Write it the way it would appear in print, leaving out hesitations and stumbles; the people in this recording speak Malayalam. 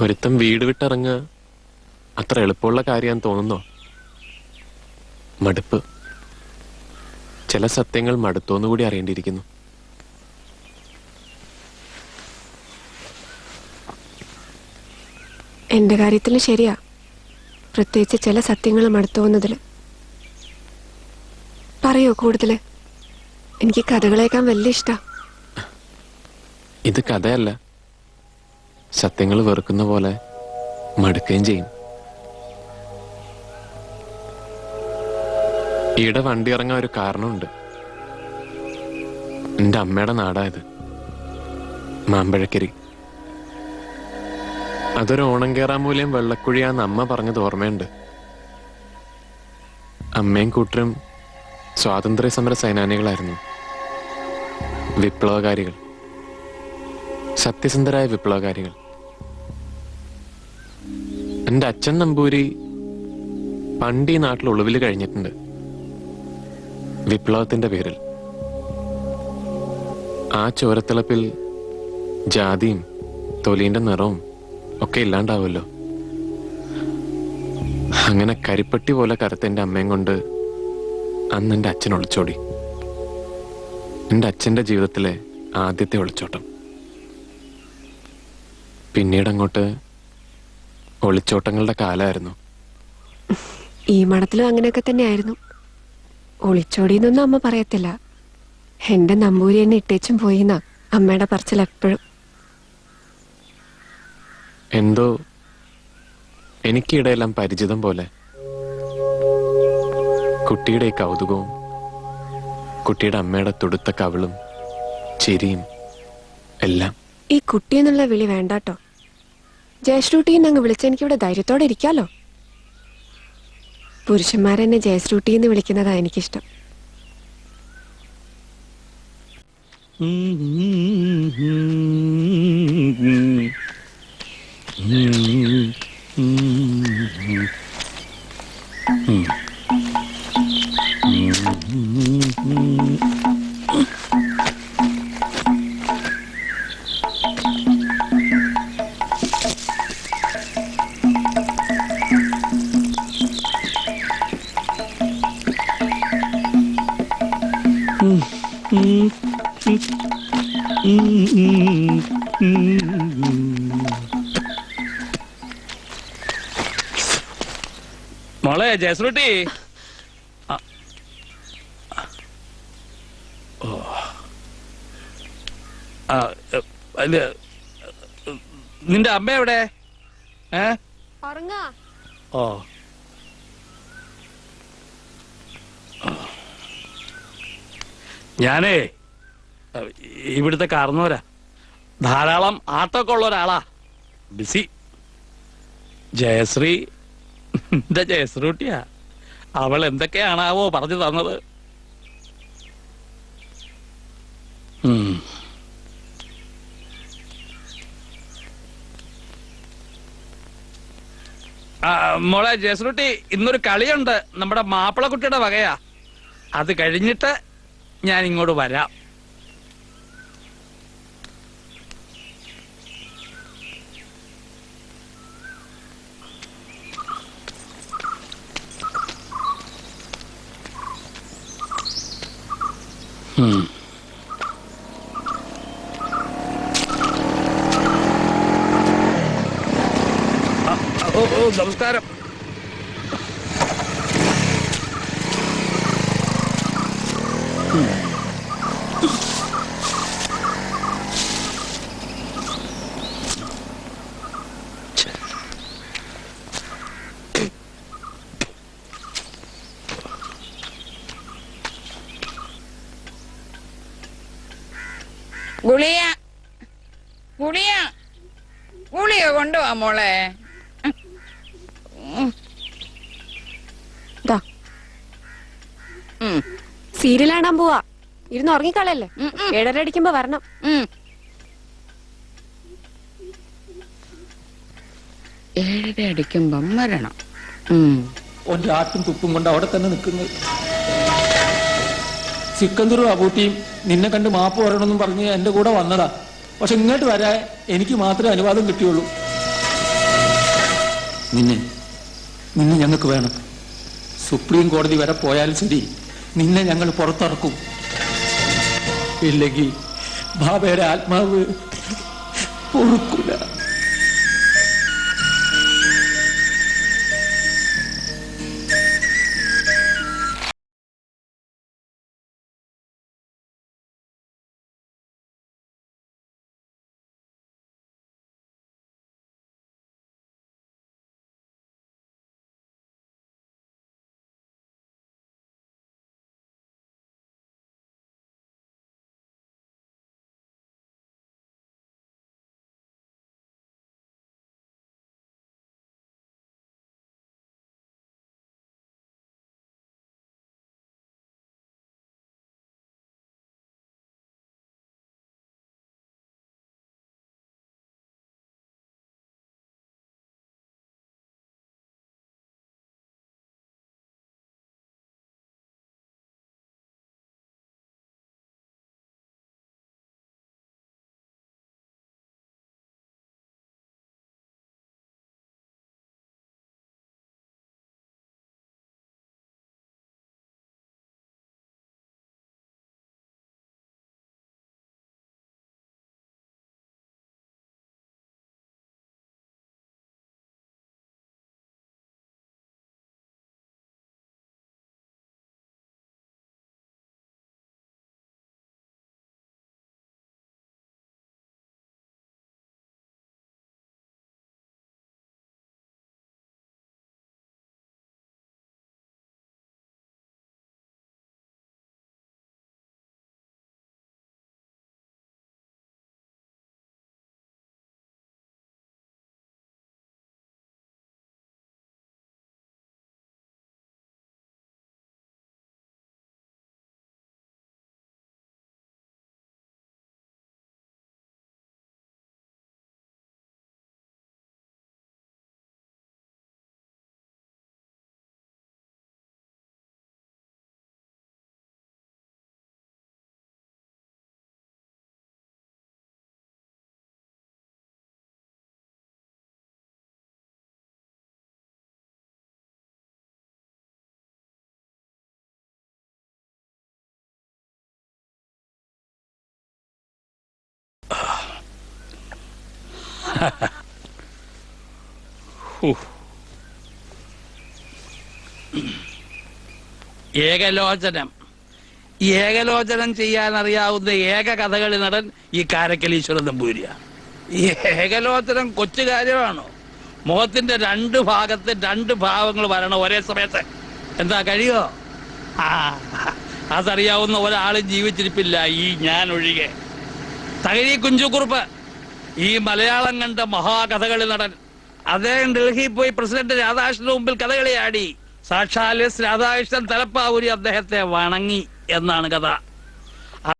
ഒരുത്തം വീട് വിട്ടിറങ്ങുക അത്ര എളുപ്പമുള്ള കാര്യമാണെന്ന് തോന്നുന്നോ? മടുപ്പ്. ചില സത്യങ്ങൾ മടുത്തോന്നുകൂടി അറിയേണ്ടിയിരിക്കുന്നു. എന്റെ കാര്യത്തിൽ ശരിയാ, പ്രത്യേകിച്ച് ചില സത്യങ്ങൾ മടുത്തോന്നതില്. പറയോ കൂടുതല്? എനിക്ക് കഥകളേക്കാൻ വലിയ ഇഷ്ടാ. ഇത് കഥയല്ല, സത്യങ്ങൾ വെറുക്കുന്ന പോലെ മടുക്കുകയും ചെയ്യും. ഈയിടെ വണ്ടി ഇറങ്ങാൻ ഒരു കാരണമുണ്ട്. എൻ്റെ അമ്മയുടെ നാടായത്, മാമ്പഴക്കരി. അതൊരു ഓണം കേറാമൂലം വെള്ളക്കുഴിയാന്ന് അമ്മ പറഞ്ഞത് ഓർമ്മയുണ്ട്. അമ്മയും കൂട്ടരും സ്വാതന്ത്ര്യ സമര സേനാനികളായിരുന്നു, വിപ്ലവകാരികൾ, സത്യസന്ധരായ വിപ്ലവകാരികൾ. എൻ്റെ അച്ഛൻ നമ്പൂരി പണ്ട് ഈ നാട്ടിൽ ഒളിവിൽ കഴിഞ്ഞിട്ടുണ്ട്, വിപ്ലവത്തിന്റെ പേരിൽ. ആ ചോരത്തിളപ്പിൽ ജാതിയും തൊലിന്റെ നിറവും ഒക്കെ ഇല്ലാണ്ടാവുമല്ലോ. അങ്ങനെ കരിപ്പട്ടി പോലെ കറുത്ത എൻ്റെ അമ്മയും കൊണ്ട് അന്ന് എൻ്റെ അച്ഛൻ ഒളിച്ചോടി. എൻ്റെ അച്ഛൻ്റെ ജീവിതത്തിലെ ആദ്യത്തെ ഒളിച്ചോട്ടം. പിന്നീട് അങ്ങോട്ട് ഒളിച്ചോട്ടങ്ങളുടെ കാലമായിരുന്നു. ഈ മഠത്തിലും അങ്ങനെയൊക്കെ തന്നെയായിരുന്നു. ഒളിച്ചോടിയെന്നൊന്നും അമ്മ പറയത്തില്ല. എന്റെ നമ്പൂരി എന്നെ ഇട്ടേച്ചും പോയിന്നാ അമ്മയുടെ പറച്ചിൽ എപ്പോഴും. എന്തോ എനിക്കിടെയെല്ലാം പരിചിതം പോലെ. കുട്ടിയുടെ കൗതുകവും കുട്ടിയുടെ അമ്മയുടെ തുടുത്ത കവിളും ചിരിയും എല്ലാം. ഈ കുട്ടി എന്നുള്ള വിളി വേണ്ടാട്ടോ. ജയശ്രൂട്ടിന്ന് അങ്ങ് വിളിച്ച എനിക്കിവിടെ ധൈര്യത്തോടെ ഇരിക്കാലോ. പുരുഷന്മാരെന്നെ ജയശ്രൂട്ടിന്ന് വിളിക്കുന്നതാ എനിക്കിഷ്ടം. മോളെ ജയശ്രുട്ടി, നിന്റെ അമ്മ എവിടെ? ഓ, ഞാനേ ഇവിടുത്തെ കാർന്നോരാ. ധാരാളം ആട്ടമൊക്കെ ഉള്ള ഒരാളാ, ബിസി. ജയശ്രീ എന്റെ ജയശ്രൂട്ടിയാ. അവൾ എന്തൊക്കെയാണാവോ പറഞ്ഞു തന്നത്. മോളെ ജയശ്രൂട്ടി, ഇന്നൊരു കളിയുണ്ട്, നമ്മുടെ മാപ്പിളക്കുട്ടിയുടെ വകയാ. അത് കഴിഞ്ഞിട്ട് ഞാൻ ഇങ്ങോട്ട് വരാം. നമസ്കാരം. ഗുളിയ ഗുളിയ ഗുളിയ കൊണ്ടുവാ മോളെ. സീരിയൽ കാണാൻ പോവാ. ഇരുന്ന് ഉറങ്ങിക്കളയല്ലേ. 7:30 അടിക്കുമ്പോ വരണം. 7:30 അടിക്കുമ്പം വരണം. ഒരാട്ടും തുപ്പും കൊണ്ട് അവിടെ തന്നെ നിൽക്കുന്നത്. സിക്കന്ദറും അബൂട്ടിയും നിന്നെ കണ്ട് മാപ്പ് പറയണമെന്നും പറഞ്ഞ് എന്റെ കൂടെ വന്നതാ. പക്ഷെ ഇങ്ങോട്ട് വരാൻ എനിക്ക് മാത്രമേ അനുവാദം കിട്ടിയുള്ളൂ. നിന്നെ നിന്നെ ഞങ്ങൾക്ക് വേണം. സുപ്രീം കോടതി വരെ പോയാലും ശരി, നിന്നെ ഞങ്ങൾ പുറത്തിറക്കും. ഇല്ലെങ്കിൽ ബാബയുടെ ആത്മാവ് പൊറുക്കൂല. ഏകലോചനം ഏകലോചനം ചെയ്യാൻ അറിയാവുന്ന ഏക കഥകളി നടൻ ഈ കാരക്കലീശ്വരൻ നമ്പൂരിയ. ഈ ഏകലോചനം കൊച്ചു കാര്യമാണോ? മുഖത്തിന്റെ രണ്ട് ഭാഗത്ത് രണ്ട് ഭാവങ്ങൾ വരണം ഒരേ സമയത്ത്. എന്താ കഴിയോ? അതറിയാവുന്ന ഒരാളും ജീവിച്ചിരിപ്പില്ല, ഈ ഞാൻ ഒഴികെ. തകഴി കുഞ്ചുകുറുപ്പ് ഈ മലയാളം കണ്ട മഹാകഥകളി നടൻ. അദ്ദേഹം ഡൽഹിയിൽ പോയി പ്രസിഡന്റ് രാധാകൃഷ്ണന്റെ മുമ്പിൽ കഥകളിയാടി. സാക്ഷാൽ രാധാകൃഷ്ണൻ തലപ്പാവൂരി അദ്ദേഹത്തെ വണങ്ങി എന്നാണ് കഥ.